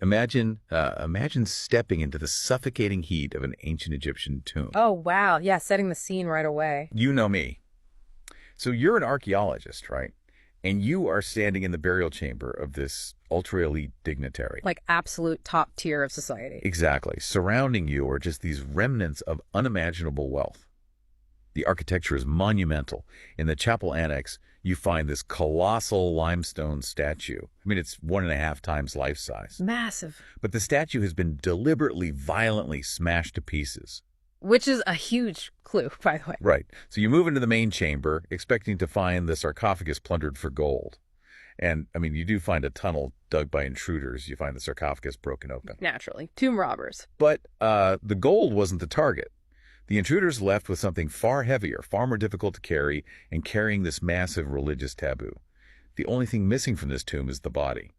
Imagine stepping into the suffocating heat of an ancient Egyptian tomb. Oh, wow. Yeah, setting the scene right away. You know me. So you're an archaeologist, right? And you are standing in the burial chamber of this ultra-elite dignitary. Like absolute top tier of society. Exactly. Surrounding you are just these remnants of unimaginable wealth. The architecture is monumental. In the chapel annex, you find this colossal limestone statue. I mean, it's 1.5 times life size. Massive. But the statue has been deliberately, violently smashed to pieces. Which is a huge clue, by the way. Right. So you move into the main chamber, expecting to find the sarcophagus plundered for gold. And, I mean, you do find a tunnel dug by intruders. You find the sarcophagus broken open. Naturally. Tomb robbers. But the gold wasn't the target. The intruders left with something far heavier, far more difficult to carry, and carrying this massive religious taboo. The only thing missing from this tomb is the body.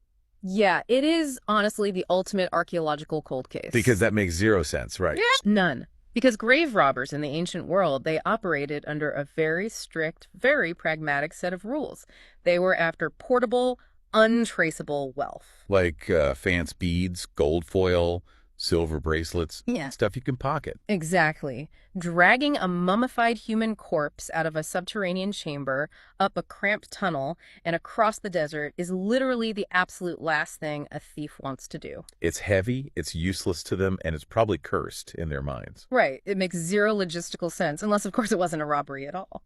Yeah, it is honestly the ultimate archaeological cold case. Because that makes zero sense, right? None. Because grave robbers in the ancient world, they operated under a very strict, very pragmatic set of rules. They were after portable, untraceable wealth. Like fancy beads, gold foil, silver bracelets, Yeah. stuff you can pocket. Exactly. Dragging a mummified human corpse out of a subterranean chamber, up a cramped tunnel, and across the desert is literally the absolute last thing a thief wants to do. It's heavy, it's useless to them, and it's probably cursed in their minds. Right. It makes zero logistical sense, unless, of course, it wasn't a robbery at all.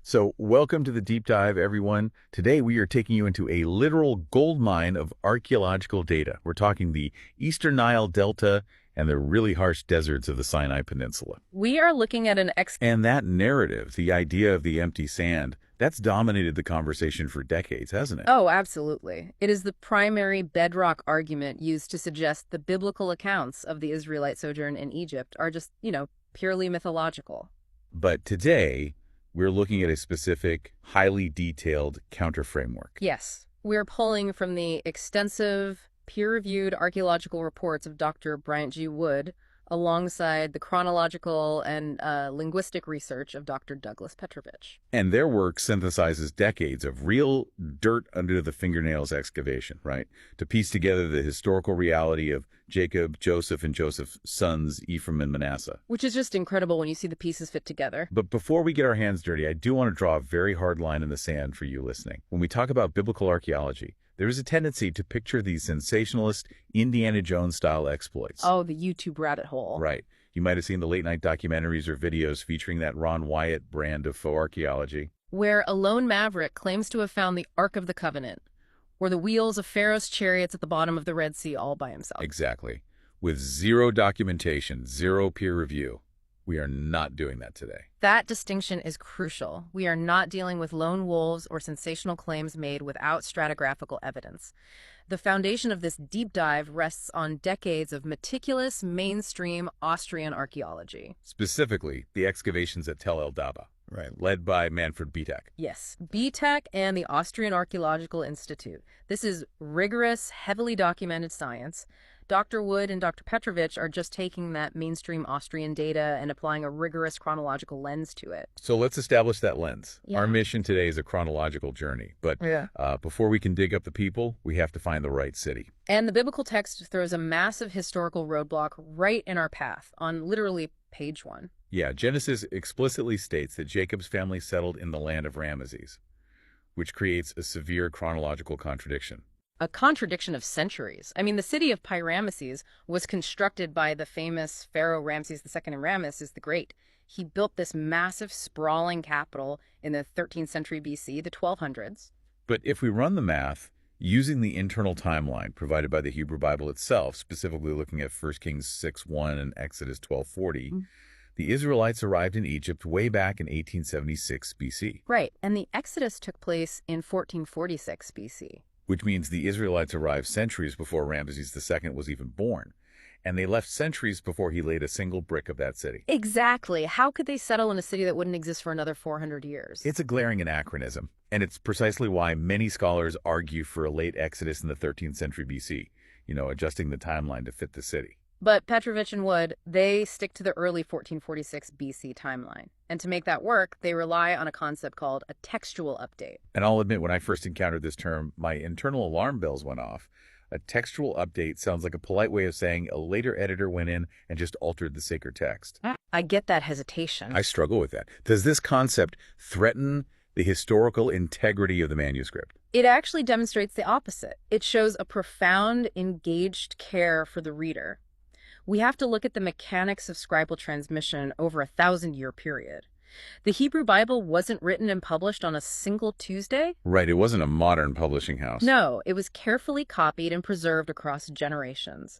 So welcome to the deep dive, everyone. Today we are taking you into a literal gold mine of archaeological data. We're talking the Eastern Nile Delta and the really harsh deserts of the Sinai Peninsula. We are looking at And that narrative, the idea of the empty sand, that's dominated the conversation for decades, hasn't it? Oh, absolutely. It is the primary bedrock argument used to suggest the biblical accounts of the Israelite sojourn in Egypt are just, purely mythological. But today, we're looking at a specific, highly detailed counter-framework. Yes. We're pulling from the extensive, peer-reviewed archaeological reports of Dr. Bryant G. Wood, alongside the chronological and linguistic research of Dr. Douglas Petrovich. And their work synthesizes decades of real dirt under the fingernails excavation, right? To piece together the historical reality of Jacob, Joseph, and Joseph's sons, Ephraim and Manasseh. Which is just incredible when you see the pieces fit together. But before we get our hands dirty, I do want to draw a very hard line in the sand for you listening. When we talk about biblical archaeology, there is a tendency to picture these sensationalist Indiana Jones-style exploits. Oh, the YouTube rabbit hole. Right. You might have seen the late-night documentaries or videos featuring that Ron Wyatt brand of faux archaeology. Where a lone maverick claims to have found the Ark of the Covenant, or the wheels of Pharaoh's chariots at the bottom of the Red Sea all by himself. Exactly. With zero documentation, zero peer review. We are not doing that today. That distinction is crucial. We are not dealing with lone wolves or sensational claims made without stratigraphical evidence. The foundation of this deep dive rests on decades of meticulous, mainstream Austrian archaeology. Specifically, the excavations at Tel El Daba, right, led by Manfred Bietak. Yes, BTAC and the Austrian Archaeological Institute. This is rigorous, heavily documented science. Dr. Wood and Dr. Petrovich are just taking that mainstream Austrian data and applying a rigorous chronological lens to it. So let's establish that lens. Yeah. Our mission today is a chronological journey. But before we can dig up the people, we have to find the right city. And the biblical text throws a massive historical roadblock right in our path on literally page 1. Yeah, Genesis explicitly states that Jacob's family settled in the land of Ramesses, which creates a severe chronological contradiction. A contradiction of centuries. I mean, the city of Pi-Ramesses was constructed by the famous Pharaoh Ramses II and Ramesses the Great. He built this massive, sprawling capital in the 13th century BC, the 1200s. But if we run the math, using the internal timeline provided by the Hebrew Bible itself, specifically looking at 1 Kings 6:1 and Exodus 12:40, the Israelites arrived in Egypt way back in 1876 BC. Right, and the Exodus took place in 1446 BC. Which means the Israelites arrived centuries before Ramses II was even born, and they left centuries before he laid a single brick of that city. Exactly. How could they settle in a city that wouldn't exist for another 400 years? It's a glaring anachronism, and it's precisely why many scholars argue for a late Exodus in the 13th century BC, adjusting the timeline to fit the city. But Petrovich and Wood, they stick to the early 1446 BC timeline. And to make that work, they rely on a concept called a textual update. And I'll admit, when I first encountered this term, my internal alarm bells went off. A textual update sounds like a polite way of saying a later editor went in and just altered the sacred text. I get that hesitation. I struggle with that. Does this concept threaten the historical integrity of the manuscript? It actually demonstrates the opposite. It shows a profound, engaged care for the reader. We have to look at the mechanics of scribal transmission over a 1,000-year period. The Hebrew Bible wasn't written and published on a single Tuesday. Right, it wasn't a modern publishing house. No, it was carefully copied and preserved across generations.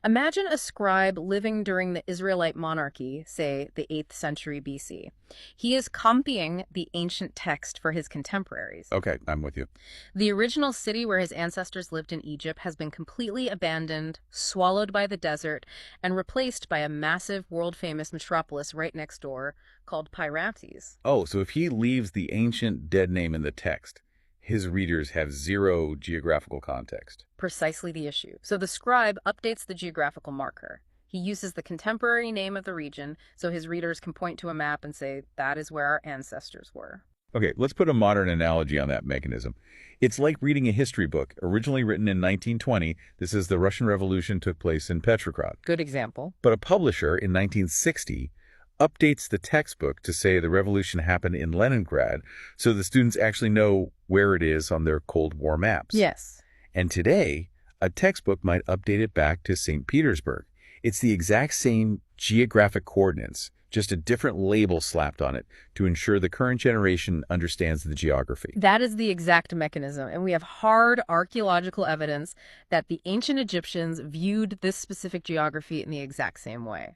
Imagine a scribe living during the Israelite monarchy, say the 8th century BC. He is copying the ancient text for his contemporaries. Okay, I'm with you. The original city where his ancestors lived in Egypt has been completely abandoned, swallowed by the desert, and replaced by a massive world-famous metropolis right next door called Pyramses. Oh, so if he leaves the ancient dead name in the text, his readers have zero geographical context. Precisely the issue. So the scribe updates the geographical marker. He uses the contemporary name of the region so his readers can point to a map and say, that is where our ancestors were. Okay, let's put a modern analogy on that mechanism. It's like reading a history book, originally written in 1920. This is the Russian Revolution took place in Petrograd. Good example. But a publisher in 1960 updates the textbook to say the revolution happened in Leningrad so the students actually know where it is on their Cold War maps. Yes. And today, a textbook might update it back to St. Petersburg. It's the exact same geographic coordinates, just a different label slapped on it to ensure the current generation understands the geography. That is the exact mechanism, and we have hard archaeological evidence that the ancient Egyptians viewed this specific geography in the exact same way.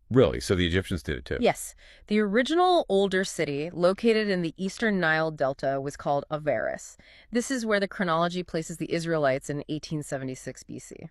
Really? So the Egyptians did it too? Yes. The original older city, located in the eastern Nile Delta, was called Avaris. This is where the chronology places the Israelites in 1876 BC.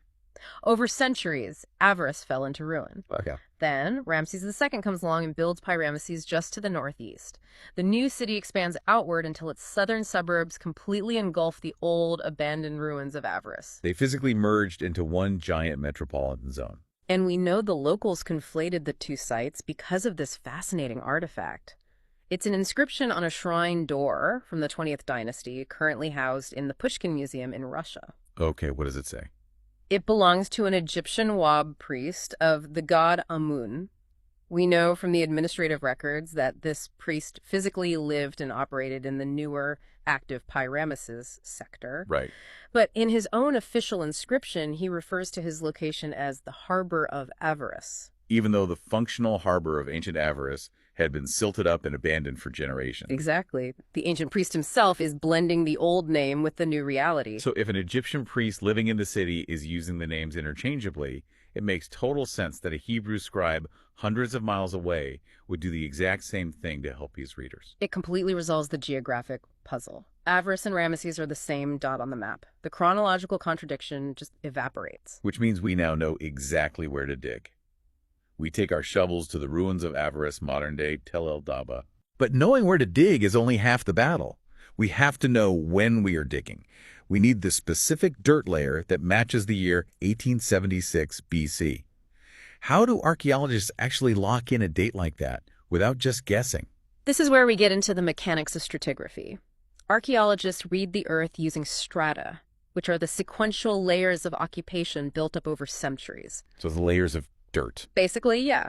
Over centuries, Avaris fell into ruin. Okay. Then, Ramses II comes along and builds Pyramses just to the northeast. The new city expands outward until its southern suburbs completely engulf the old, abandoned ruins of Avaris. They physically merged into one giant metropolitan zone. And we know the locals conflated the two sites because of this fascinating artifact. It's an inscription on a shrine door from the 20th dynasty, currently housed in the Pushkin Museum in Russia. Okay, what does it say? It belongs to an Egyptian Wab priest of the god Amun. We know from the administrative records that this priest physically lived and operated in the newer active Pyramses sector. Right. But in his own official inscription, he refers to his location as the harbor of Avaris. Even though the functional harbor of ancient Avaris had been silted up and abandoned for generations. Exactly. The ancient priest himself is blending the old name with the new reality. So if an Egyptian priest living in the city is using the names interchangeably, it makes total sense that a Hebrew scribe hundreds of miles away would do the exact same thing to help his readers. It completely resolves the geographic puzzle. Avaris and Ramesses are the same dot on the map. The chronological contradiction just evaporates. Which means we now know exactly where to dig. We take our shovels to the ruins of Avaris, modern-day Tel el-Daba. But knowing where to dig is only half the battle. We have to know when we are digging. We need the specific dirt layer that matches the year 1876 BC. How do archaeologists actually lock in a date like that without just guessing? This is where we get into the mechanics of stratigraphy. Archaeologists read the earth using strata, which are the sequential layers of occupation built up over centuries. So the layers of dirt. Basically, yeah.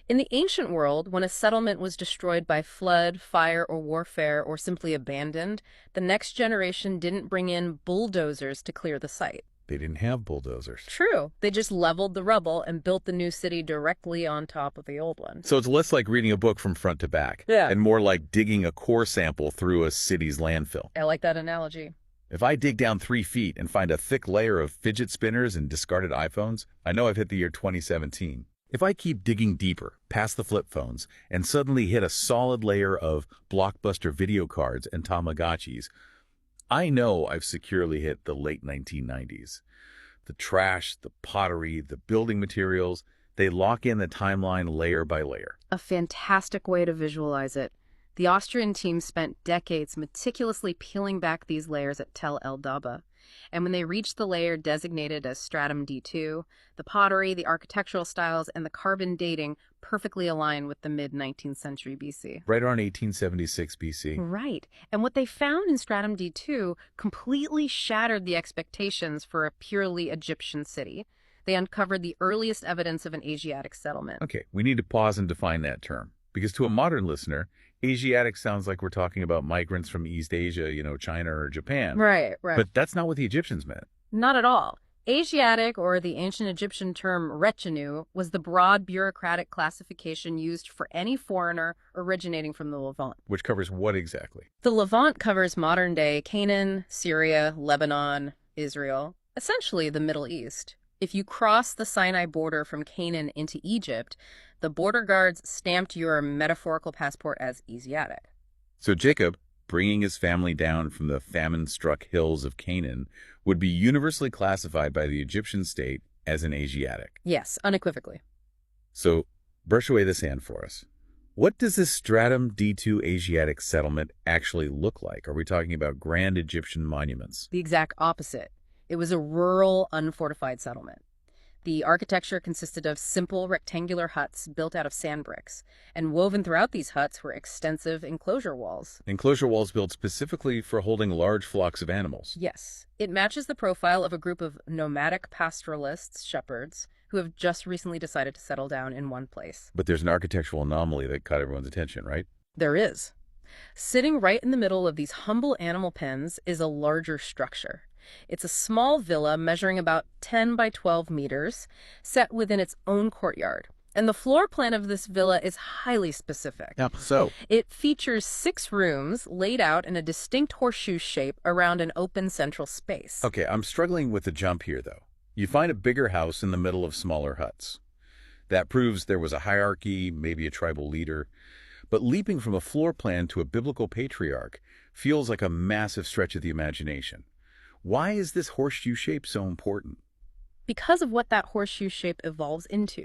In the ancient world, when a settlement was destroyed by flood, fire, or warfare, or simply abandoned, the next generation didn't bring in bulldozers to clear the site. They didn't have bulldozers. True. They just leveled the rubble and built the new city directly on top of the old one. So it's less like reading a book from front to back. Yeah. And more like digging a core sample through a city's landfill. I like that analogy. If I dig down 3 feet and find a thick layer of fidget spinners and discarded iPhones, I know I've hit the year 2017. If I keep digging deeper, past the flip phones, and suddenly hit a solid layer of Blockbuster video cards and Tamagotchis, I know I've securely hit the late 1990s. The trash, the pottery, the building materials, they lock in the timeline layer by layer. A fantastic way to visualize it. The Austrian team spent decades meticulously peeling back these layers at Tel el-Daba. And when they reached the layer designated as stratum D2, the pottery, the architectural styles, and the carbon dating perfectly align with the mid-19th century BC. Right around 1876 BC. Right. And what they found in stratum D2 completely shattered the expectations for a purely Egyptian city. They uncovered the earliest evidence of an Asiatic settlement. Okay, we need to pause and define that term, because to a modern listener, Asiatic sounds like we're talking about migrants from East Asia, China or Japan. Right. But that's not what the Egyptians meant. Not at all. Asiatic, or the ancient Egyptian term retinue, was the broad bureaucratic classification used for any foreigner originating from the Levant. Which covers what exactly? The Levant covers modern-day Canaan, Syria, Lebanon, Israel, essentially the Middle East. If you cross the Sinai border from Canaan into Egypt, the border guards stamped your metaphorical passport as Asiatic. So Jacob, bringing his family down from the famine-struck hills of Canaan, would be universally classified by the Egyptian state as an Asiatic. Yes, unequivocally. So brush away the sand for us. What does this stratum D2 Asiatic settlement actually look like? Are we talking about grand Egyptian monuments? The exact opposite. It was a rural, unfortified settlement. The architecture consisted of simple rectangular huts built out of sand bricks, and woven throughout these huts were extensive enclosure walls. Enclosure walls built specifically for holding large flocks of animals. Yes, it matches the profile of a group of nomadic pastoralists, shepherds, who have just recently decided to settle down in one place. But there's an architectural anomaly that caught everyone's attention, right? There is. Sitting right in the middle of these humble animal pens is a larger structure. It's a small villa measuring about 10 by 12 meters, set within its own courtyard. And the floor plan of this villa is highly specific. Yeah, so? It features 6 rooms laid out in a distinct horseshoe shape around an open central space. Okay, I'm struggling with the jump here, though. You find a bigger house in the middle of smaller huts. That proves there was a hierarchy, maybe a tribal leader. But leaping from a floor plan to a biblical patriarch feels like a massive stretch of the imagination. Why is this horseshoe shape so important? Because of what that horseshoe shape evolves into.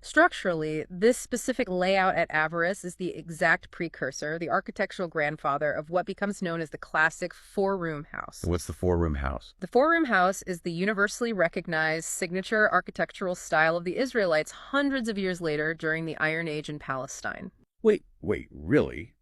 Structurally, this specific layout at Avaris is the exact precursor, the architectural grandfather of what becomes known as the classic 4-room house. What's the 4-room house? The 4-room house is the universally recognized signature architectural style of the Israelites hundreds of years later during the Iron Age in Palestine. Wait, really?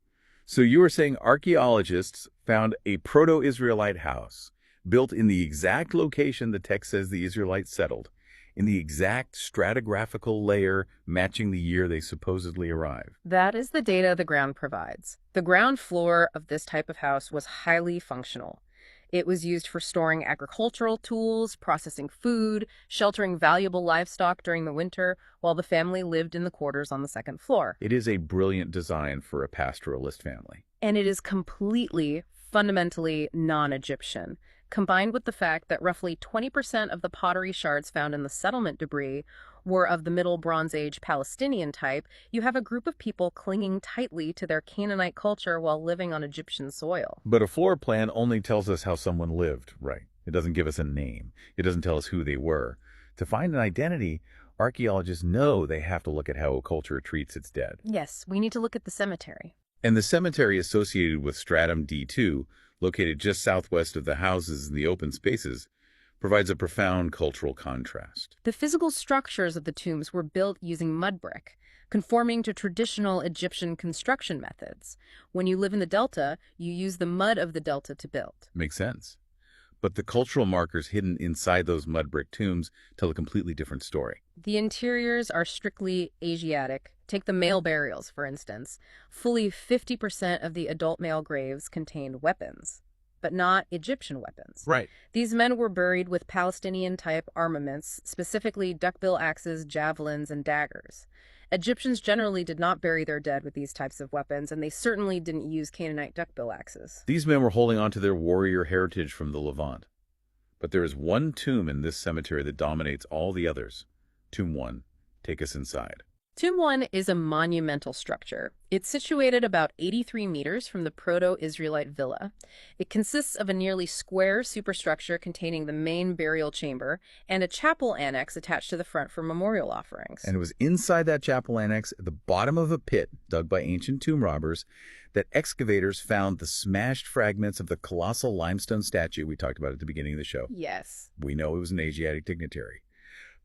So you were saying archaeologists found a proto-Israelite house built in the exact location the text says the Israelites settled, in the exact stratigraphical layer matching the year they supposedly arrived? That is the data the ground provides. The ground floor of this type of house was highly functional. It was used for storing agricultural tools, processing food, sheltering valuable livestock during the winter, while the family lived in the quarters on the second floor. It is a brilliant design for a pastoralist family. And it is completely, fundamentally non-Egyptian. Combined with the fact that roughly 20% of the pottery shards found in the settlement debris were of the Middle Bronze Age Palestinian type, you have a group of people clinging tightly to their Canaanite culture while living on Egyptian soil. But a floor plan only tells us how someone lived, right? It doesn't give us a name. It doesn't tell us who they were. To find an identity, archaeologists know they have to look at how a culture treats its dead. Yes, we need to look at the cemetery. And the cemetery associated with stratum D2, located just southwest of the houses in the open spaces, provides a profound cultural contrast. The physical structures of the tombs were built using mud brick, conforming to traditional Egyptian construction methods. When you live in the Delta, you use the mud of the Delta to build. Makes sense. But the cultural markers hidden inside those mud brick tombs tell a completely different story. The interiors are strictly Asiatic. Take the male burials, for instance. Fully 50% of the adult male graves contained weapons, but not Egyptian weapons. Right. These men were buried with Palestinian-type armaments, specifically duckbill axes, javelins, and daggers. Egyptians generally did not bury their dead with these types of weapons, and they certainly didn't use Canaanite duckbill axes. These men were holding on to their warrior heritage from the Levant. But there is one tomb in this cemetery that dominates all the others. Tomb 1. Take us inside. Tomb 1 is a monumental structure. It's situated about 83 meters from the Proto-Israelite villa. It consists of a nearly square superstructure containing the main burial chamber and a chapel annex attached to the front for memorial offerings. And it was inside that chapel annex, at the bottom of a pit dug by ancient tomb robbers, that excavators found the smashed fragments of the colossal limestone statue we talked about at the beginning of the show. Yes. We know it was an Asiatic dignitary.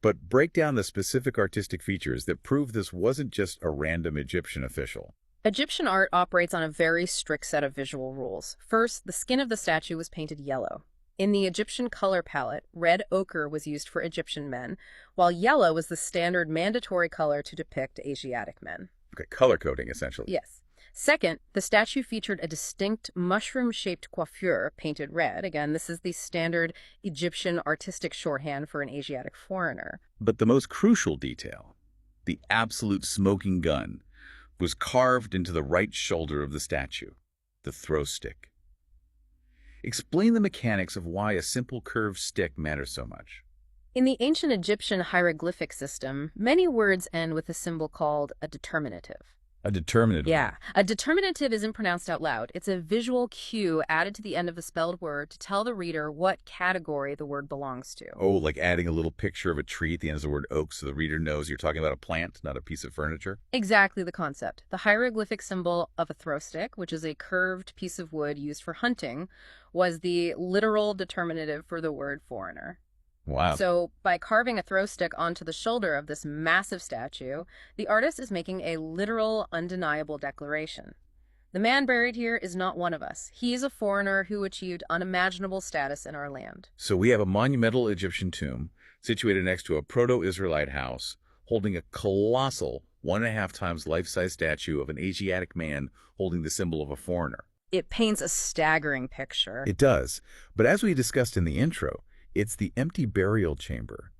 But break down the specific artistic features that prove this wasn't just a random Egyptian official. Egyptian art operates on a very strict set of visual rules. First, the skin of the statue was painted yellow. In the Egyptian color palette, red ochre was used for Egyptian men, while yellow was the standard mandatory color to depict Asiatic men. Okay, color coding, essentially. Yes. Second, the statue featured a distinct mushroom-shaped coiffure painted red. Again, this is the standard Egyptian artistic shorthand for an Asiatic foreigner. But the most crucial detail, the absolute smoking gun, was carved into the right shoulder of the statue, the throw stick. Explain the mechanics of why a simple curved stick matters so much. In the ancient Egyptian hieroglyphic system, many words end with a symbol called a determinative. A determinative. Yeah. A determinative isn't pronounced out loud. It's a visual cue added to the end of the spelled word to tell the reader what category the word belongs to. Oh, like adding a little picture of a tree at the end of the word oak so the reader knows you're talking about a plant, not a piece of furniture? Exactly the concept. The hieroglyphic symbol of a throw stick, which is a curved piece of wood used for hunting, was the literal determinative for the word foreigner. Wow. So by carving a throw stick onto the shoulder of this massive statue, the artist is making a literal, undeniable declaration. The man buried here is not one of us. He is a foreigner who achieved unimaginable status in our land. So we have a monumental Egyptian tomb situated next to a proto-Israelite house holding a colossal 1.5 times life-size statue of an Asiatic man holding the symbol of a foreigner. It paints a staggering picture. It does. But as we discussed in the intro, it's the empty burial chamber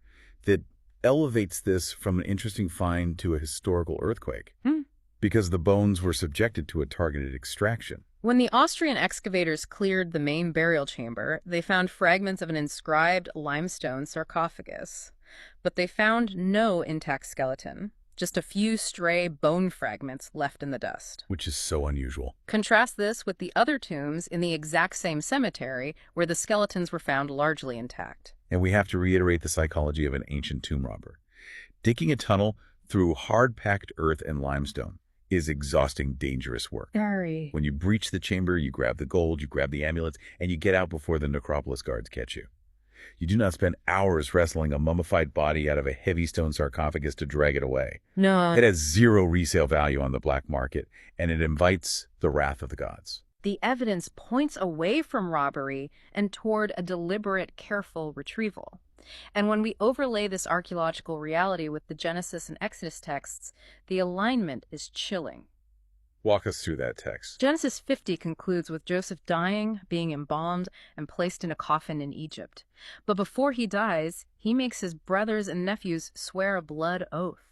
that elevates this from an interesting find to a historical earthquake, because the bones were subjected to a targeted extraction. When the Austrian excavators cleared the main burial chamber, they found fragments of an inscribed limestone sarcophagus. But they found no intact skeleton, just a few stray bone fragments left in the dust. Which is so unusual. Contrast this with the other tombs in the exact same cemetery where the skeletons were found largely intact. And we have to reiterate the psychology of an ancient tomb robber. Digging a tunnel through hard-packed earth and limestone is exhausting, dangerous work. Very. When you breach the chamber, you grab the gold, you grab the amulets, and you get out before the necropolis guards catch you. You do not spend hours wrestling a mummified body out of a heavy stone sarcophagus to drag it away. No. It has zero resale value on the black market, and it invites the wrath of the gods. The evidence points away from robbery and toward a deliberate, careful retrieval. And when we overlay this archaeological reality with the Genesis and Exodus texts, the alignment is chilling. Walk us through that text. Genesis 50 concludes with Joseph dying, being embalmed, and placed in a coffin in Egypt. But before he dies, he makes his brothers and nephews swear a blood oath.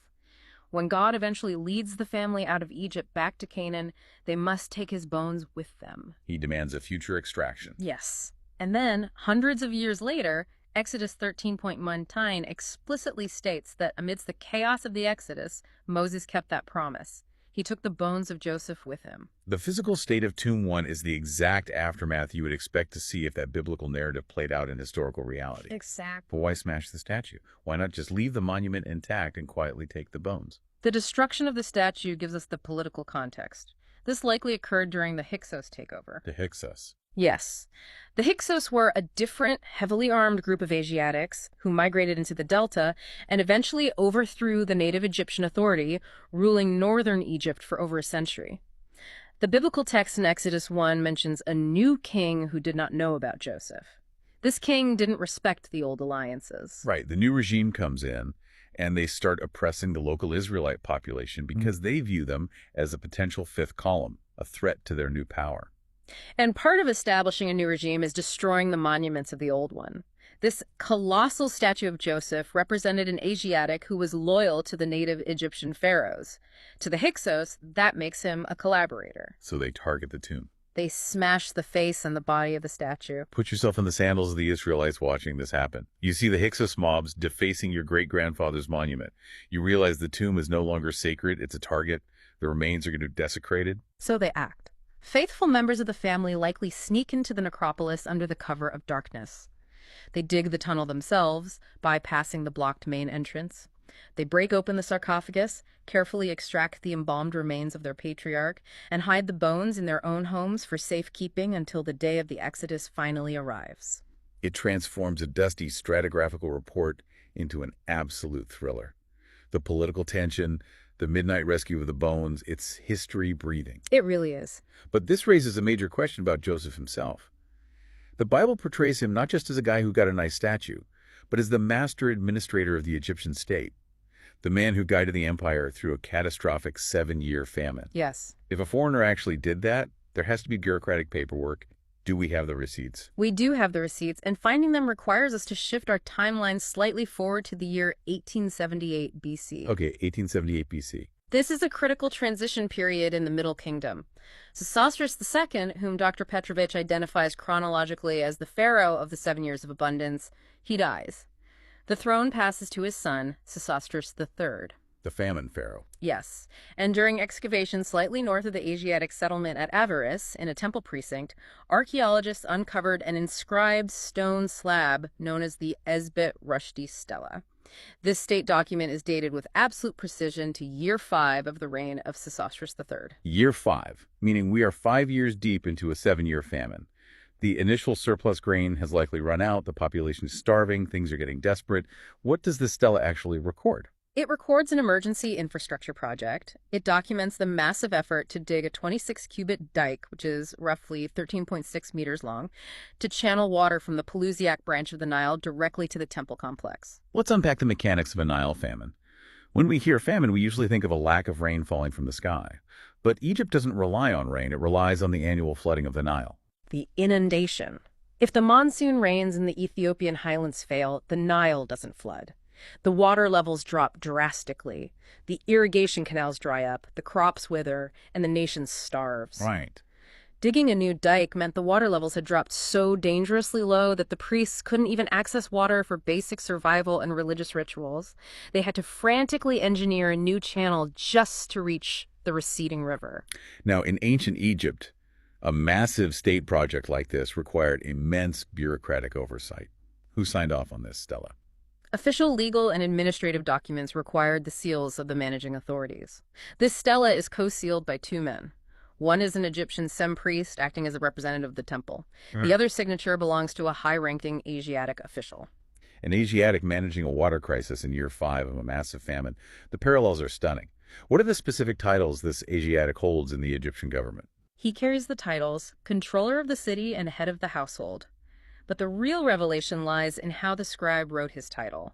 When God eventually leads the family out of Egypt back to Canaan, they must take his bones with them. He demands a future extraction. Yes. And then, hundreds of years later, Exodus 13.19 explicitly states that amidst the chaos of the Exodus, Moses kept that promise. He took the bones of Joseph with him. The physical state of Tomb 1 is the exact aftermath you would expect to see if that biblical narrative played out in historical reality. Exactly. But why smash the statue? Why not just leave the monument intact and quietly take the bones? The destruction of the statue gives us the political context. This likely occurred during the Hyksos takeover. The Hyksos. Yes. The Hyksos were a different, heavily armed group of Asiatics who migrated into the Delta and eventually overthrew the native Egyptian authority, ruling northern Egypt for over a century. The biblical text in Exodus 1 mentions a new king who did not know about Joseph. This king didn't respect the old alliances. Right. The new regime comes in, and they start oppressing the local Israelite population because they view them as a potential fifth column, a threat to their new power. And part of establishing a new regime is destroying the monuments of the old one. This colossal statue of Joseph represented an Asiatic who was loyal to the native Egyptian pharaohs. To the Hyksos, that makes him a collaborator. So they target the tomb. They smash the face and the body of the statue. Put yourself in the sandals of the Israelites watching this happen. You see the Hyksos mobs defacing your great-grandfather's monument. You realize the tomb is no longer sacred, it's a target. The remains are going to be desecrated. So they act. Faithful members of the family likely sneak into the necropolis under the cover of darkness. They dig the tunnel themselves, bypassing the blocked main entrance. They break open the sarcophagus, carefully extract the embalmed remains of their patriarch, and hide the bones in their own homes for safekeeping until the day of the Exodus finally arrives. It transforms a dusty stratigraphical report into an absolute thriller. The political tension, the midnight rescue of the bones, it's history breathing. It really is. But this raises a major question about Joseph himself. The Bible portrays him not just as a guy who got a nice statue, but as the master administrator of the Egyptian state, the man who guided the empire through a catastrophic 7-year famine. Yes. If a foreigner actually did that, there has to be bureaucratic paperwork. Do we have the receipts? We do have the receipts, and finding them requires us to shift our timeline slightly forward to the year 1878 BC. Okay, 1878 BC. This is a critical transition period in the Middle Kingdom. Sesostris II, whom Dr. Petrovich identifies chronologically as the pharaoh of the 7 years of abundance, he dies. The throne passes to his son, Sesostris III. The famine pharaoh. Yes, and during excavations slightly north of the Asiatic settlement at Avaris, in a temple precinct, archaeologists uncovered an inscribed stone slab known as the Esbit Rushdi Stela. This state document is dated with absolute precision to year 5 of the reign of Sesostris III. Year 5, meaning we are 5 years deep into a 7-year famine. The initial surplus grain has likely run out, the population is starving, things are getting desperate. What does this stela actually record? It records an emergency infrastructure project. It documents the massive effort to dig a 26-cubit dike, which is roughly 13.6 meters long, to channel water from the Pelusiac branch of the Nile directly to the temple complex. Let's unpack the mechanics of a Nile famine. When we hear famine, we usually think of a lack of rain falling from the sky. But Egypt doesn't rely on rain, it relies on the annual flooding of the Nile. The inundation. If the monsoon rains in the Ethiopian highlands fail, the Nile doesn't flood. The water levels drop drastically. The irrigation canals dry up, the crops wither, and the nation starves. Right. Digging a new dike meant the water levels had dropped so dangerously low that the priests couldn't even access water for basic survival and religious rituals. They had to frantically engineer a new channel just to reach the receding river. Now, in ancient Egypt, a massive state project like this required immense bureaucratic oversight. Who signed off on this, Stella? Official legal and administrative documents required the seals of the managing authorities. This stela is co-sealed by 2 men. One is an Egyptian sem-priest acting as a representative of the temple. The other signature belongs to a high-ranking Asiatic official. An Asiatic managing a water crisis in year 5 of a massive famine. The parallels are stunning. What are the specific titles this Asiatic holds in the Egyptian government? He carries the titles controller of the city and head of the household. But the real revelation lies in how the scribe wrote his title.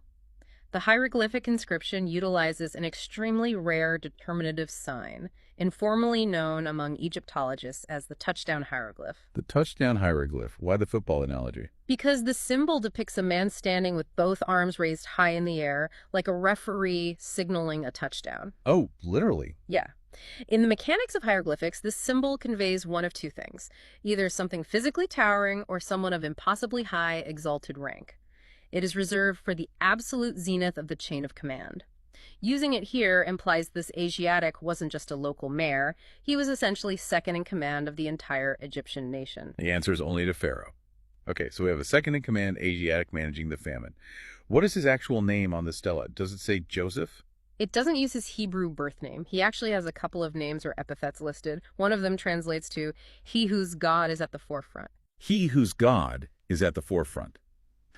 The hieroglyphic inscription utilizes an extremely rare determinative sign, informally known among Egyptologists as the touchdown hieroglyph. The touchdown hieroglyph. Why the football analogy? Because the symbol depicts a man standing with both arms raised high in the air, like a referee signaling a touchdown. Oh, literally. Yeah. In the mechanics of hieroglyphics, this symbol conveys one of 2 things, either something physically towering or someone of impossibly high, exalted rank. It is reserved for the absolute zenith of the chain of command. Using it here implies this Asiatic wasn't just a local mayor, he was essentially second in command of the entire Egyptian nation. The answer is only to Pharaoh. Okay, so we have a second in command Asiatic managing the famine. What is his actual name on the stela? Does it say Joseph? It doesn't use his Hebrew birth name. He actually has a couple of names or epithets listed. One of them translates to, he whose God is at the forefront. He whose God is at the forefront.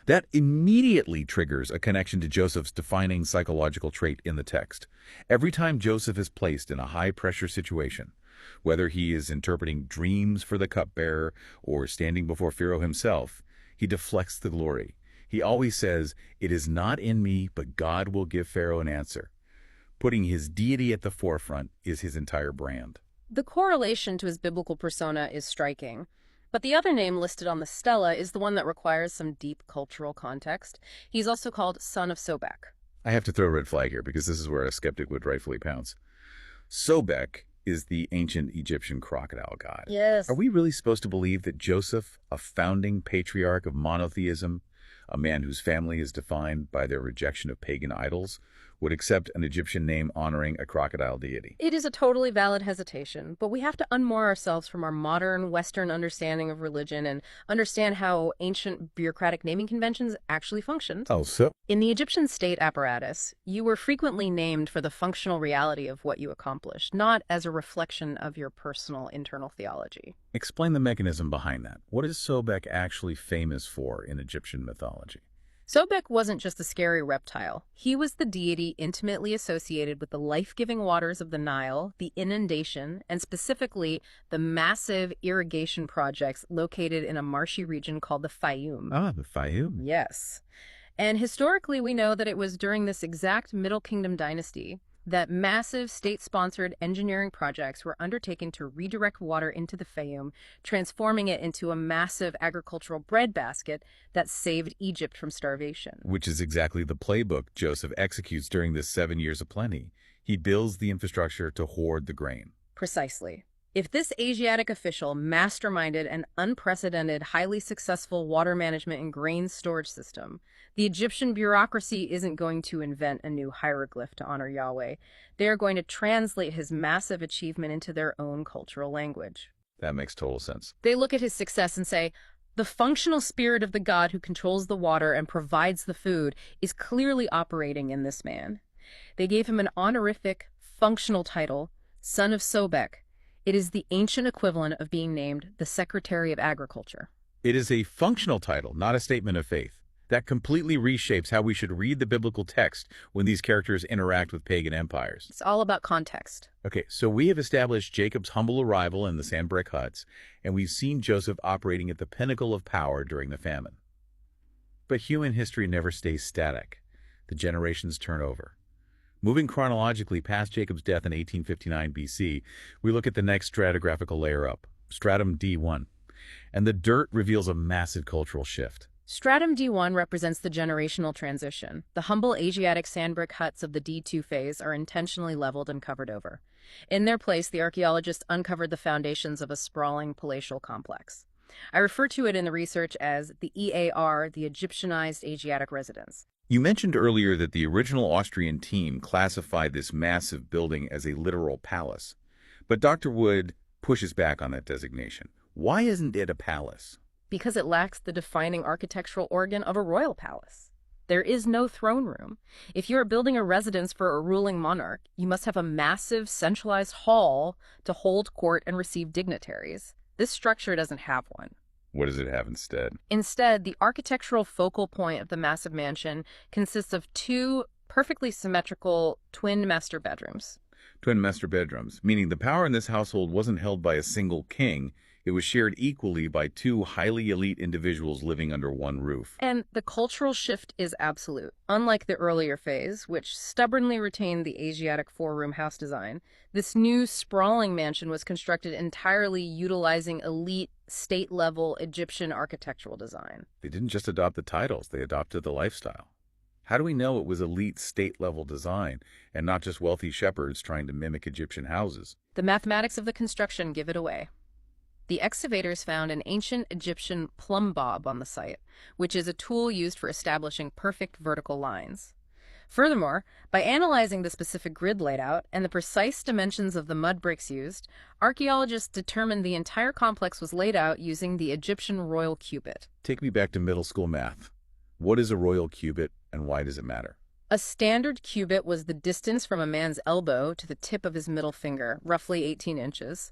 That immediately triggers a connection to Joseph's defining psychological trait in the text. Every time Joseph is placed in a high-pressure situation, whether he is interpreting dreams for the cupbearer or standing before Pharaoh himself, he deflects the glory. He always says, "It is not in me, but God will give Pharaoh an answer." Putting his deity at the forefront is his entire brand. The correlation to his biblical persona is striking. But the other name listed on the stela is the one that requires some deep cultural context. He's also called Son of Sobek. I have to throw a red flag here because this is where a skeptic would rightfully pounce. Sobek is the ancient Egyptian crocodile god. Yes. Are we really supposed to believe that Joseph, a founding patriarch of monotheism, a man whose family is defined by their rejection of pagan idols, would accept an Egyptian name honoring a crocodile deity? It is a totally valid hesitation, but we have to unmoor ourselves from our modern Western understanding of religion and understand how ancient bureaucratic naming conventions actually functioned. Oh, so? In the Egyptian state apparatus, you were frequently named for the functional reality of what you accomplished, not as a reflection of your personal internal theology. Explain the mechanism behind that. What is Sobek actually famous for in Egyptian mythology? Sobek wasn't just a scary reptile. He was the deity intimately associated with the life-giving waters of the Nile, the inundation, and specifically the massive irrigation projects located in a marshy region called the Fayum. Ah, the Fayum. Yes. And historically, we know that it was during this exact Middle Kingdom dynasty that massive state-sponsored engineering projects were undertaken to redirect water into the Fayum, transforming it into a massive agricultural breadbasket that saved Egypt from starvation. Which is exactly the playbook Joseph executes during this 7 years of plenty. He builds the infrastructure to hoard the grain. Precisely. If this Asiatic official masterminded an unprecedented, highly successful water management and grain storage system, the Egyptian bureaucracy isn't going to invent a new hieroglyph to honor Yahweh. They are going to translate his massive achievement into their own cultural language. That makes total sense. They look at his success and say, the functional spirit of the god who controls the water and provides the food is clearly operating in this man. They gave him an honorific, functional title, Son of Sobek. It is the ancient equivalent of being named the Secretary of Agriculture. It is a functional title, not a statement of faith. That completely reshapes how we should read the biblical text when these characters interact with pagan empires. It's all about context. Okay, so we have established Jacob's humble arrival in the sandbrick huts, and we've seen Joseph operating at the pinnacle of power during the famine. But human history never stays static. The generations turn over. Moving chronologically past Jacob's death in 1859 BC, we look at the next stratigraphical layer up, stratum D1, and the dirt reveals a massive cultural shift. Stratum D1 represents the generational transition. The humble Asiatic sandbrick huts of the D2 phase are intentionally leveled and covered over. In their place, the archaeologists uncovered the foundations of a sprawling palatial complex. I refer to it in the research as the EAR, the Egyptianized Asiatic residence. You mentioned earlier that the original Austrian team classified this massive building as a literal palace, but Dr. Wood pushes back on that designation. Why isn't it a palace? Because it lacks the defining architectural organ of a royal palace. There is no throne room. If you are building a residence for a ruling monarch, you must have a massive centralized hall to hold court and receive dignitaries. This structure doesn't have one. What does it have instead? Instead, the architectural focal point of the massive mansion consists of two perfectly symmetrical twin master bedrooms. Twin master bedrooms, meaning the power in this household wasn't held by a single king. It was shared equally by two highly elite individuals living under one roof. And the cultural shift is absolute. Unlike the earlier phase, which stubbornly retained the Asiatic four-room house design, this new sprawling mansion was constructed entirely utilizing elite, state-level Egyptian architectural design. They didn't just adopt the titles, they adopted the lifestyle. How do we know it was elite state-level design and not just wealthy shepherds trying to mimic Egyptian houses? The mathematics of the construction give it away. The excavators found an ancient Egyptian plumb bob on the site, which is a tool used for establishing perfect vertical lines. Furthermore, by analyzing the specific grid layout and the precise dimensions of the mud bricks used, archaeologists determined the entire complex was laid out using the Egyptian royal cubit. Take me back to middle school math. What is a royal cubit and why does it matter? A standard cubit was the distance from a man's elbow to the tip of his middle finger, roughly 18 inches.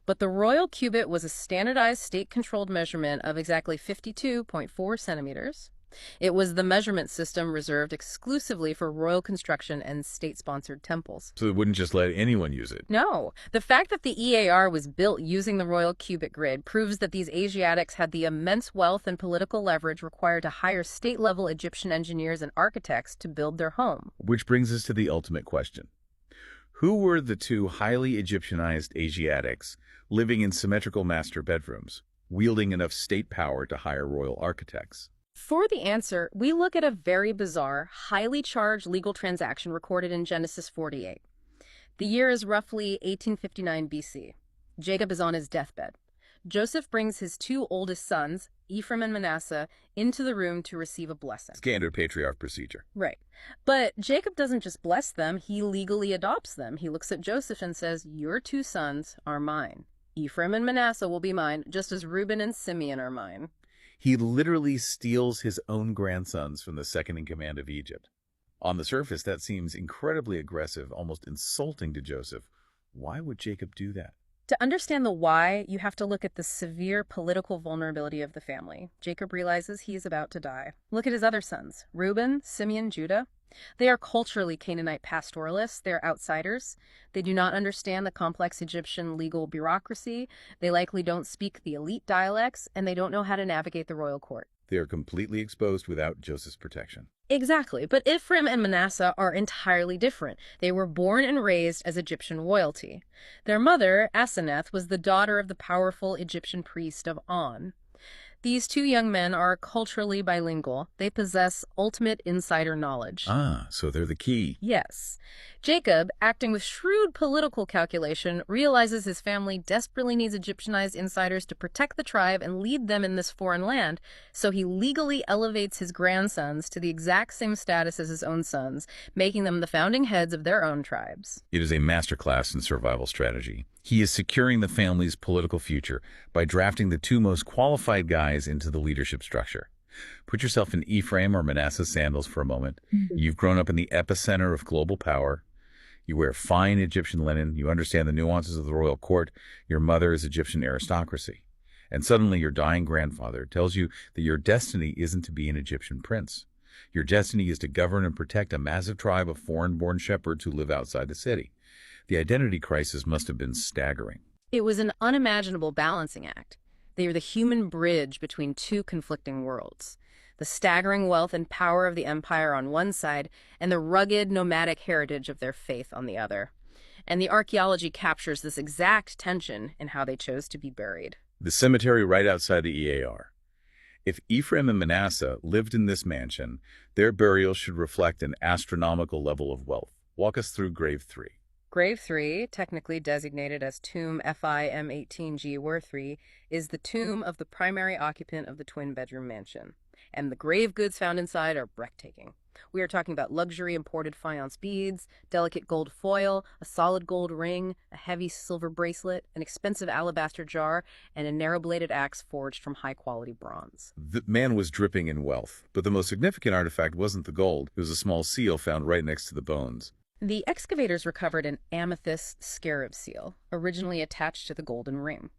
But the royal cubit was a standardized state-controlled measurement of exactly 52.4 centimeters. It was the measurement system reserved exclusively for royal construction and state-sponsored temples. So they wouldn't just let anyone use it? No. The fact that the EAR was built using the royal cubit grid proves that these Asiatics had the immense wealth and political leverage required to hire state-level Egyptian engineers and architects to build their home. Which brings us to the ultimate question. Who were the two highly Egyptianized Asiatics living in symmetrical master bedrooms, wielding enough state power to hire royal architects? For the answer, we look at a very bizarre, highly charged legal transaction recorded in Genesis 48. The year is roughly 1859 BC. Jacob is on his deathbed. Joseph brings his two oldest sons, Ephraim and Manasseh, into the room to receive a blessing. Standard patriarch procedure. Right. But Jacob doesn't just bless them, he legally adopts them. He looks at Joseph and says, "Your two sons are mine. Ephraim and Manasseh will be mine, just as Reuben and Simeon are mine." He literally steals his own grandsons from the second in command of Egypt. On the surface, that seems incredibly aggressive, almost insulting to Joseph. Why would Jacob do that? To understand the why, you have to look at the severe political vulnerability of the family. Jacob realizes he is about to die. Look at his other sons, Reuben, Simeon, Judah. They are culturally Canaanite pastoralists. They are outsiders. They do not understand the complex Egyptian legal bureaucracy. They likely don't speak the elite dialects, and they don't know how to navigate the royal court. They are completely exposed without Joseph's protection. Exactly, but Ephraim and Manasseh are entirely different. They were born and raised as Egyptian royalty. Their mother, Asenath, was the daughter of the powerful Egyptian priest of On. These two young men are culturally bilingual. They possess ultimate insider knowledge. Ah, so they're the key. Yes. Jacob, acting with shrewd political calculation, realizes his family desperately needs Egyptianized insiders to protect the tribe and lead them in this foreign land, so he legally elevates his grandsons to the exact same status as his own sons, making them the founding heads of their own tribes. It is a masterclass in survival strategy. He is securing the family's political future by drafting the two most qualified guys into the leadership structure. Put yourself in Ephraim or Manasseh's sandals for a moment. You've grown up in the epicenter of global power. You wear fine Egyptian linen. You understand the nuances of the royal court. Your mother is Egyptian aristocracy. And suddenly your dying grandfather tells you that your destiny isn't to be an Egyptian prince. Your destiny is to govern and protect a massive tribe of foreign-born shepherds who live outside the city. The identity crisis must have been staggering. It was an unimaginable balancing act. They were the human bridge between two conflicting worlds. The staggering wealth and power of the empire on one side, and the rugged, nomadic heritage of their faith on the other. And the archaeology captures this exact tension in how they chose to be buried. The cemetery right outside the EAR. If Ephraim and Manasseh lived in this mansion, their burial should reflect an astronomical level of wealth. Walk us through Grave 3. Grave 3, technically designated as Tomb FIM18G War 3, is the tomb of the primary occupant of the twin-bedroom mansion. And the grave goods found inside are breathtaking. We are talking about luxury imported faience beads, delicate gold foil, a solid gold ring, a heavy silver bracelet, an expensive alabaster jar, and a narrow-bladed axe forged from high-quality bronze. The man was dripping in wealth, but the most significant artifact wasn't the gold. It was a small seal found right next to the bones. The excavators recovered an amethyst scarab seal, originally attached to the golden ring.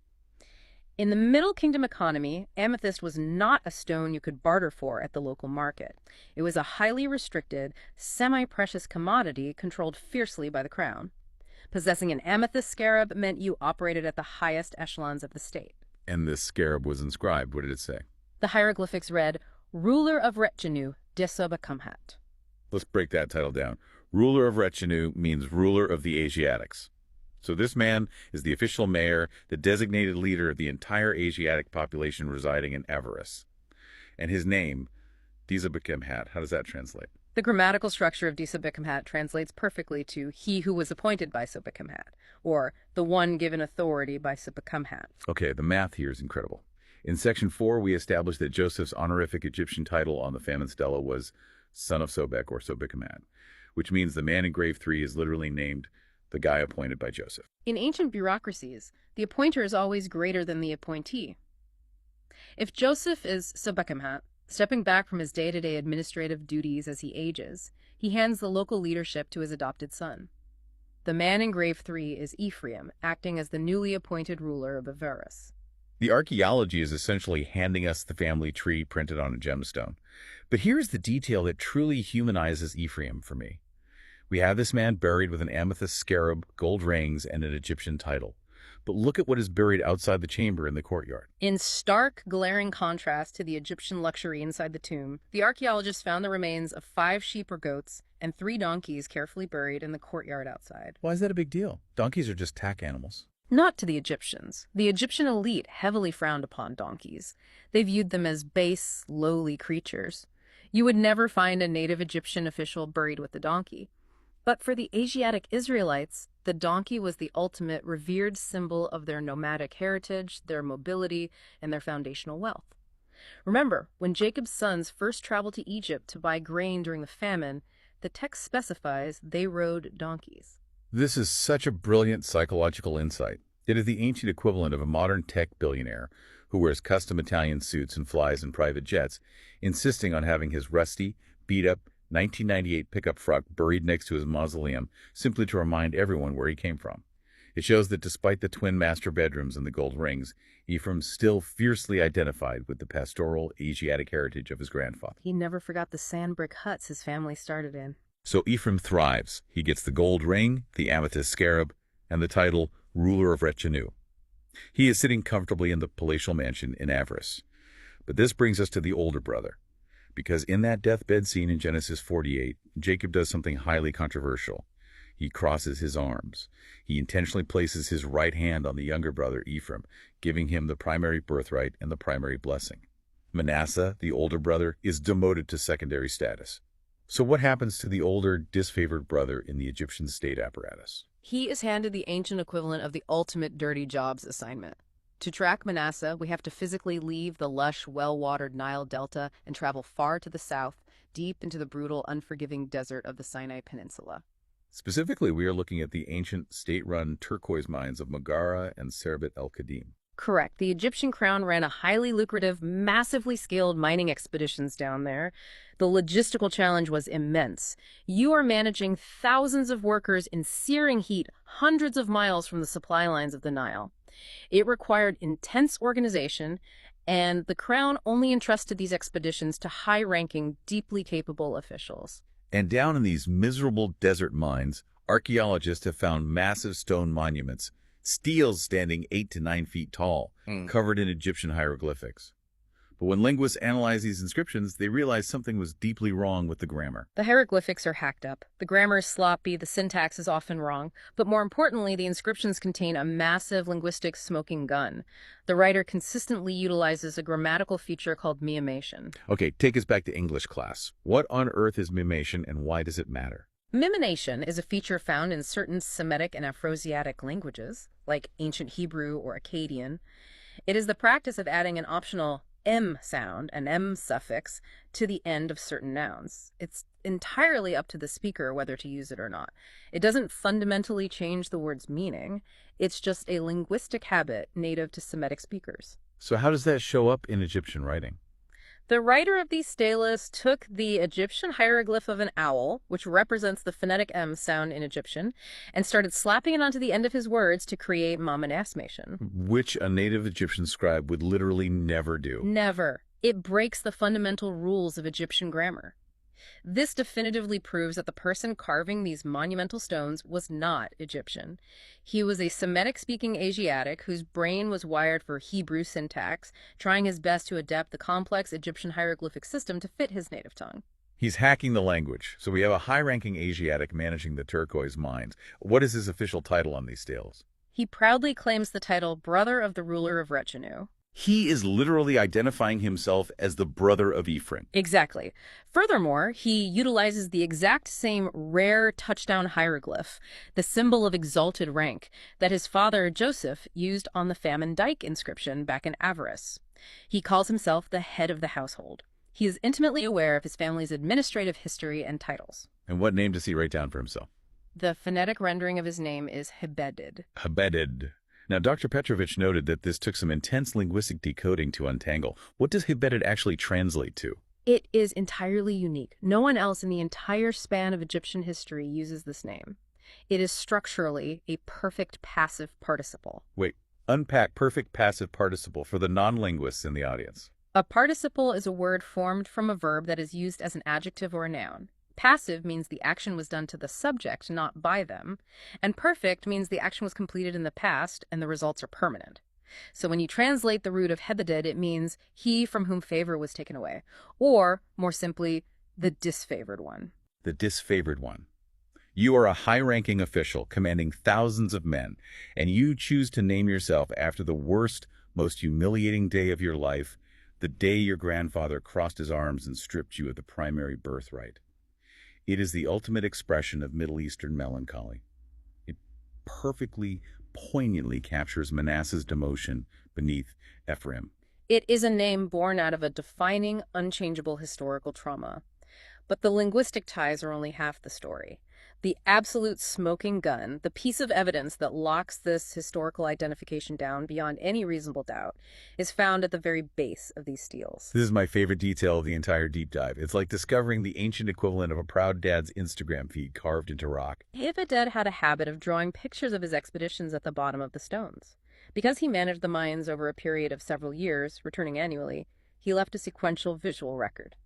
In the Middle Kingdom economy, amethyst was not a stone you could barter for at the local market. It was a highly restricted, semi-precious commodity controlled fiercely by the crown. Possessing an amethyst scarab meant you operated at the highest echelons of the state. And this scarab was inscribed. What did it say? The hieroglyphics read, "Ruler of Retinue, Desobakhamhat." Let's break that title down. Ruler of Retinue means ruler of the Asiatics. So this man is the official mayor, the designated leader of the entire Asiatic population residing in Avaris. And his name, Desobakhamhat, how does that translate? The grammatical structure of Desobakhamhat translates perfectly to "he who was appointed by Sobakhamhat," or "the one given authority by Sobakhamhat." Okay, the math here is incredible. In Section 4, we established that Joseph's honorific Egyptian title on the famine stela was son of Sobek or Sobekhamhat, which means the man in Grave 3 is literally named the guy appointed by Joseph. In ancient bureaucracies, the appointer is always greater than the appointee. If Joseph is Sobekhamhat, stepping back from his day-to-day administrative duties as he ages, he hands the local leadership to his adopted son. The man in Grave 3 is Ephraim, acting as the newly appointed ruler of Avaris. The archaeology is essentially handing us the family tree printed on a gemstone. But here's the detail that truly humanizes Ephraim for me. We have this man buried with an amethyst scarab, gold rings, and an Egyptian title. But look at what is buried outside the chamber in the courtyard. In stark, glaring contrast to the Egyptian luxury inside the tomb, the archaeologists found the remains of 5 sheep or goats and 3 donkeys carefully buried in the courtyard outside. Why is that a big deal? Donkeys are just tack animals. Not to the Egyptians. The Egyptian elite heavily frowned upon donkeys. They viewed them as base, lowly creatures. You would never find a native Egyptian official buried with a donkey. But for the Asiatic Israelites, The donkey was the ultimate revered symbol of their nomadic heritage, their mobility, and their foundational wealth. Remember, when Jacob's sons first traveled to Egypt to buy grain during the famine, the text specifies they rode donkeys. This is such a brilliant psychological insight. It is the ancient equivalent of a modern tech billionaire who wears custom Italian suits and flies in private jets, insisting on having his rusty, beat-up 1998 pickup truck buried next to his mausoleum simply to remind everyone where he came from. It shows that despite the twin master bedrooms and the gold rings, Ephraim still fiercely identified with the pastoral Asiatic heritage of his grandfather. He never forgot the sand brick huts his family started in. So Ephraim thrives. He gets the gold ring, the amethyst scarab, and the title ruler of Retinue. He is sitting comfortably in the palatial mansion in Avaris. But this brings us to the older brother, because in that deathbed scene in Genesis 48, Jacob does something highly controversial. He crosses his arms. He intentionally places his right hand on the younger brother, Ephraim, giving him the primary birthright and the primary blessing. Manasseh, the older brother, is demoted to secondary status. So what happens to the older, disfavored brother in the Egyptian state apparatus? He is handed the ancient equivalent of the ultimate dirty jobs assignment. To track Manasseh, we have to physically leave the lush, well-watered Nile Delta and travel far to the south, deep into the brutal, unforgiving desert of the Sinai Peninsula. Specifically, we are looking at the ancient state-run turquoise mines of Megara and Serbet el-Qadim. Correct. The Egyptian crown ran a highly lucrative, massively scaled mining expeditions down there. The logistical challenge was immense. You are managing thousands of workers in searing heat hundreds of miles from the supply lines of the Nile. It required intense organization, and the crown only entrusted these expeditions to high-ranking, deeply capable officials. And down in these miserable desert mines, archaeologists have found massive stone monuments, steels standing 8 to 9 feet tall, covered in Egyptian hieroglyphics. But when linguists analyze these inscriptions, they realize something was deeply wrong with the grammar. The hieroglyphics are hacked up. The grammar is sloppy, the syntax is often wrong, but more importantly, the inscriptions contain a massive linguistic smoking gun. The writer consistently utilizes a grammatical feature called mimation. Okay, take us back to English class. What on earth is mimation and why does it matter? Mimation is a feature found in certain Semitic and Afroasiatic languages, like Ancient Hebrew or Akkadian. It is the practice of adding an optional M sound, an M suffix, to the end of certain nouns. It's entirely up to the speaker whether to use it or not. It doesn't fundamentally change the word's meaning. It's just a linguistic habit native to Semitic speakers. So how does that show up in Egyptian writing? The writer of these stelas took the Egyptian hieroglyph of an owl, which represents the phonetic M sound in Egyptian, and started slapping it onto the end of his words to create monomasmation. Which a native Egyptian scribe would literally never do. Never. It breaks the fundamental rules of Egyptian grammar. This definitively proves that the person carving these monumental stones was not Egyptian. He was a Semitic-speaking Asiatic whose brain was wired for Hebrew syntax, trying his best to adapt the complex Egyptian hieroglyphic system to fit his native tongue. He's hacking the language, so we have a high-ranking Asiatic managing the turquoise mines. What is his official title on these steles? He proudly claims the title Brother of the Ruler of Retinue. He is literally identifying himself as the brother of Ephraim. Exactly. Furthermore, he utilizes the exact same rare touchdown hieroglyph, the symbol of exalted rank, that his father Joseph used on the famine dike inscription back in Avaris. He calls himself the head of the household. He is intimately aware of his family's administrative history and titles. And what name does he write down for himself? The phonetic rendering of his name is Hebeded. Hebeded. Now, Dr. Petrovich noted that this took some intense linguistic decoding to untangle. What does Hebeded actually translate to? It is entirely unique. No one else in the entire span of Egyptian history uses this name. It is structurally a perfect passive participle. Wait, unpack perfect passive participle for the non-linguists in the audience. A participle is a word formed from a verb that is used as an adjective or a noun. Passive means the action was done to the subject, not by them. And perfect means the action was completed in the past and the results are permanent. So when you translate the root of Hebeded, it means he from whom favor was taken away. Or, more simply, the disfavored one. The disfavored one. You are a high-ranking official commanding thousands of men, and you choose to name yourself after the worst, most humiliating day of your life, the day your grandfather crossed his arms and stripped you of the primary birthright. It is the ultimate expression of Middle Eastern melancholy. It perfectly, poignantly captures Manasseh's demotion beneath Ephraim. It is a name born out of a defining, unchangeable historical trauma. But the linguistic ties are only half the story. The absolute smoking gun, the piece of evidence that locks this historical identification down beyond any reasonable doubt, is found at the very base of these steels. This is my favorite detail of the entire deep dive. It's like discovering the ancient equivalent of a proud dad's Instagram feed carved into rock. Ibn had a habit of drawing pictures of his expeditions at the bottom of the stones. Because he managed the mines over a period of several years, returning annually, he left a sequential visual record.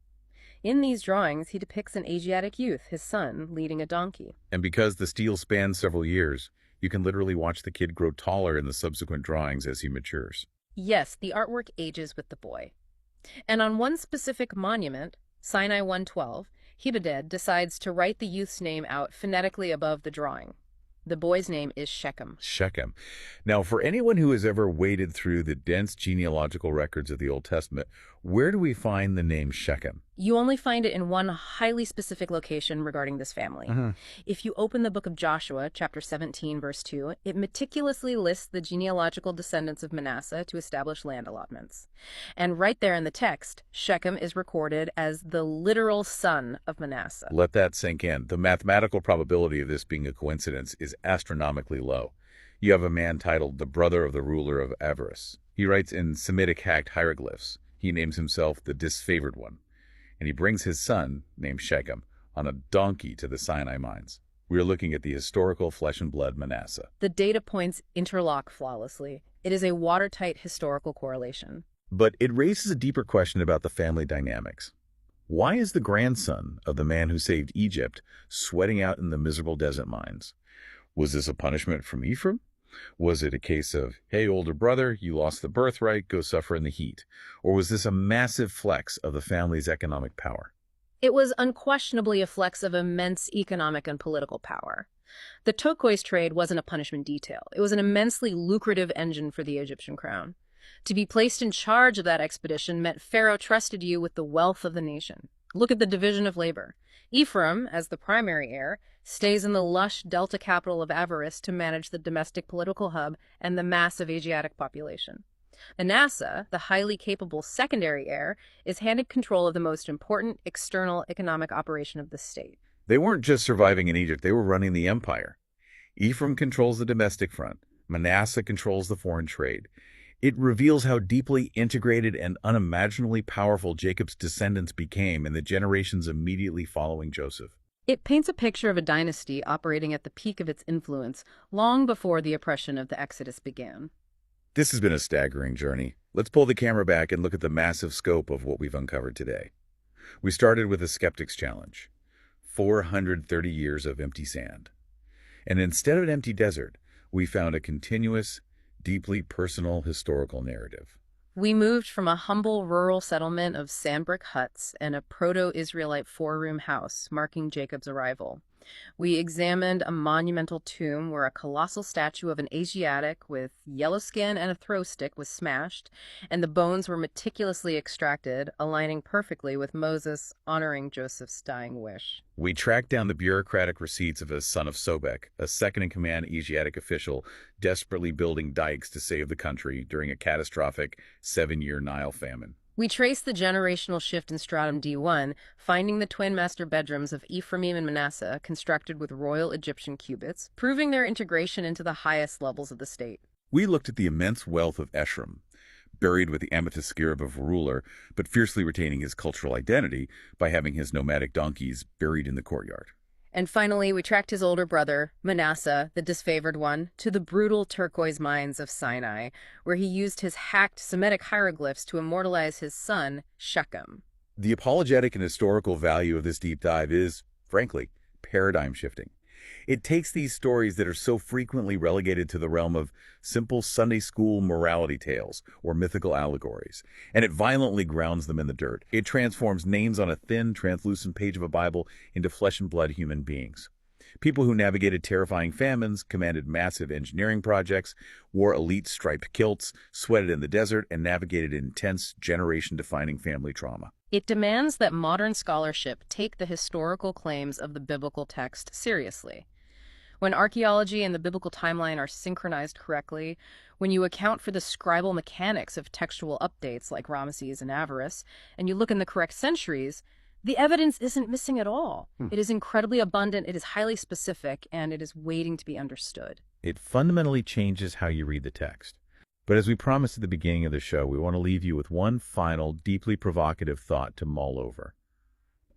In these drawings, he depicts an Asiatic youth, his son, leading a donkey. And because the steel spans several years, you can literally watch the kid grow taller in the subsequent drawings as he matures. Yes, the artwork ages with the boy. And on one specific monument, Sinai 112, Hebeded decides to write the youth's name out phonetically above the drawing. The boy's name is Shechem. Shechem. Now, for anyone who has ever waded through the dense genealogical records of the Old Testament, where do we find the name Shechem? You only find it in one highly specific location regarding this family. If you open the book of Joshua, chapter 17, verse 2, it meticulously lists the genealogical descendants of Manasseh to establish land allotments. And right there in the text, Shechem is recorded as the literal son of Manasseh. Let that sink in. The mathematical probability of this being a coincidence is astronomically low. You have a man titled the brother of the ruler of Avaris. He writes in Semitic hacked hieroglyphs. He names himself the disfavored one. And he brings his son, named Shechem, on a donkey to the Sinai mines. We are looking at the historical flesh and blood Manasseh. The data points interlock flawlessly. It is a watertight historical correlation. But it raises a deeper question about the family dynamics. Why is the grandson of the man who saved Egypt sweating out in the miserable desert mines? Was this a punishment from Ephraim? Was it a case of, hey, older brother, you lost the birthright, go suffer in the heat? Or was this a massive flex of the family's economic power? It was unquestionably a flex of immense economic and political power. The turquoise trade wasn't a punishment detail. It was an immensely lucrative engine for the Egyptian crown. To be placed in charge of that expedition meant Pharaoh trusted you with the wealth of the nation. Look at the division of labor. Ephraim, as the primary heir, stays in the lush delta capital of Avaris to manage the domestic political hub and the massive Asiatic population. Manasseh, the highly capable secondary heir, is handed control of the most important external economic operation of the state. They weren't just surviving in Egypt, they were running the empire. Ephraim controls the domestic front. Manasseh controls the foreign trade. It reveals how deeply integrated and unimaginably powerful Jacob's descendants became in the generations immediately following Joseph. It paints a picture of a dynasty operating at the peak of its influence long before the oppression of the Exodus began. This has been a staggering journey. Let's pull the camera back and look at the massive scope of what we've uncovered today. We started with a skeptic's challenge. 430 years of empty sand. And instead of an empty desert, we found a continuous, deeply personal historical narrative. We moved from a humble rural settlement of sandbrick huts and a proto-Israelite four-room house marking Jacob's arrival. We examined a monumental tomb where a colossal statue of an Asiatic with yellow skin and a throw stick was smashed, and the bones were meticulously extracted, aligning perfectly with Moses honoring Joseph's dying wish. We tracked down the bureaucratic receipts of a son of Sobek, a second-in-command Asiatic official desperately building dikes to save the country during a catastrophic 7-year Nile famine. We traced the generational shift in stratum D1, finding the twin master bedrooms of Ephraim and Manasseh constructed with royal Egyptian cubits, proving their integration into the highest levels of the state. We looked at the immense wealth of Ephraim, buried with the amethyst scarab of a ruler, but fiercely retaining his cultural identity by having his nomadic donkeys buried in the courtyard. And finally, we tracked his older brother, Manasseh, the disfavored one, to the brutal turquoise mines of Sinai, where he used his hacked Semitic hieroglyphs to immortalize his son, Shechem. The apologetic and historical value of this deep dive is, frankly, paradigm shifting. It takes these stories that are so frequently relegated to the realm of simple Sunday school morality tales or mythical allegories, and it violently grounds them in the dirt. It transforms names on a thin, translucent page of a Bible into flesh and blood human beings. People who navigated terrifying famines, commanded massive engineering projects, wore elite striped kilts, sweated in the desert, and navigated intense, generation-defining family trauma. It demands that modern scholarship take the historical claims of the biblical text seriously. When archaeology and the biblical timeline are synchronized correctly, when you account for the scribal mechanics of textual updates like Ramesses and Avaris, and you look in the correct centuries, the evidence isn't missing at all. It is incredibly abundant, it is highly specific, and it is waiting to be understood. It fundamentally changes how you read the text. But as we promised at the beginning of the show, we want to leave you with one final, deeply provocative thought to mull over.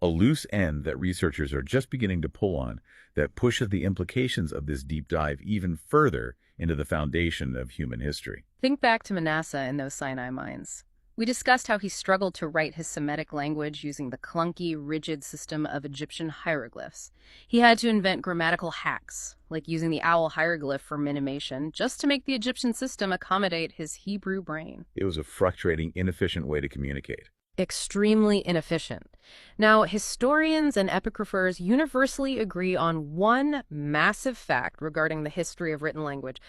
A loose end that researchers are just beginning to pull on that pushes the implications of this deep dive even further into the foundation of human history. Think back to Manasseh and those Sinai mines. We discussed how he struggled to write his Semitic language using the clunky, rigid system of Egyptian hieroglyphs. He had to invent grammatical hacks, like using the owl hieroglyph for minimation, just to make the Egyptian system accommodate his Hebrew brain. It was a frustrating, inefficient way to communicate. Extremely inefficient. Now, historians and epigraphers universally agree on one massive fact regarding the history of written language.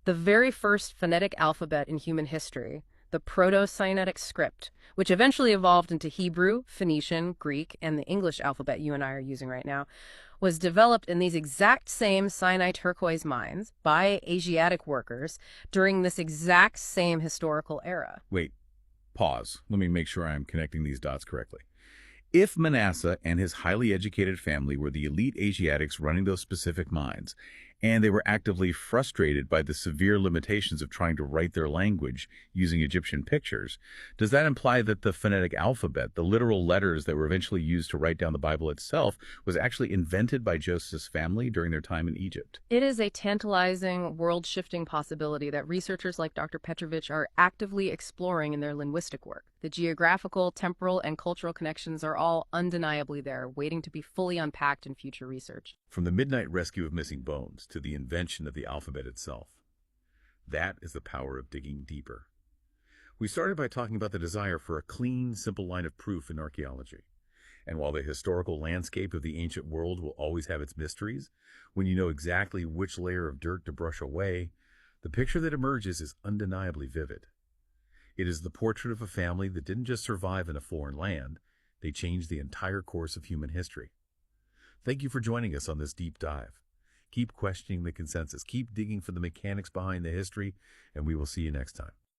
The very first phonetic alphabet in human history, the Proto-Sinaitic script, which eventually evolved into Hebrew, Phoenician, Greek, and the English alphabet you and I are using right now, was developed in these exact same Sinai turquoise mines by Asiatic workers during this exact same historical era. Wait, pause. Let me make sure I'm connecting these dots correctly. If Manasseh and his highly educated family were the elite Asiatics running those specific mines, and they were actively frustrated by the severe limitations of trying to write their language using Egyptian pictures, does that imply that the phonetic alphabet, the literal letters that were eventually used to write down the Bible itself, was actually invented by Joseph's family during their time in Egypt? It is a tantalizing, world-shifting possibility that researchers like Dr. Petrovich are actively exploring in their linguistic work. The geographical, temporal, and cultural connections are all undeniably there, waiting to be fully unpacked in future research. From the midnight rescue of missing bones to the invention of the alphabet itself. That is the power of digging deeper. We started by talking about the desire for a clean, simple line of proof in archaeology. And while the historical landscape of the ancient world will always have its mysteries, when you know exactly which layer of dirt to brush away, the picture that emerges is undeniably vivid. It is the portrait of a family that didn't just survive in a foreign land, they changed the entire course of human history. Thank you for joining us on this deep dive. Keep questioning the consensus, keep digging for the mechanics behind the history, and we will see you next time.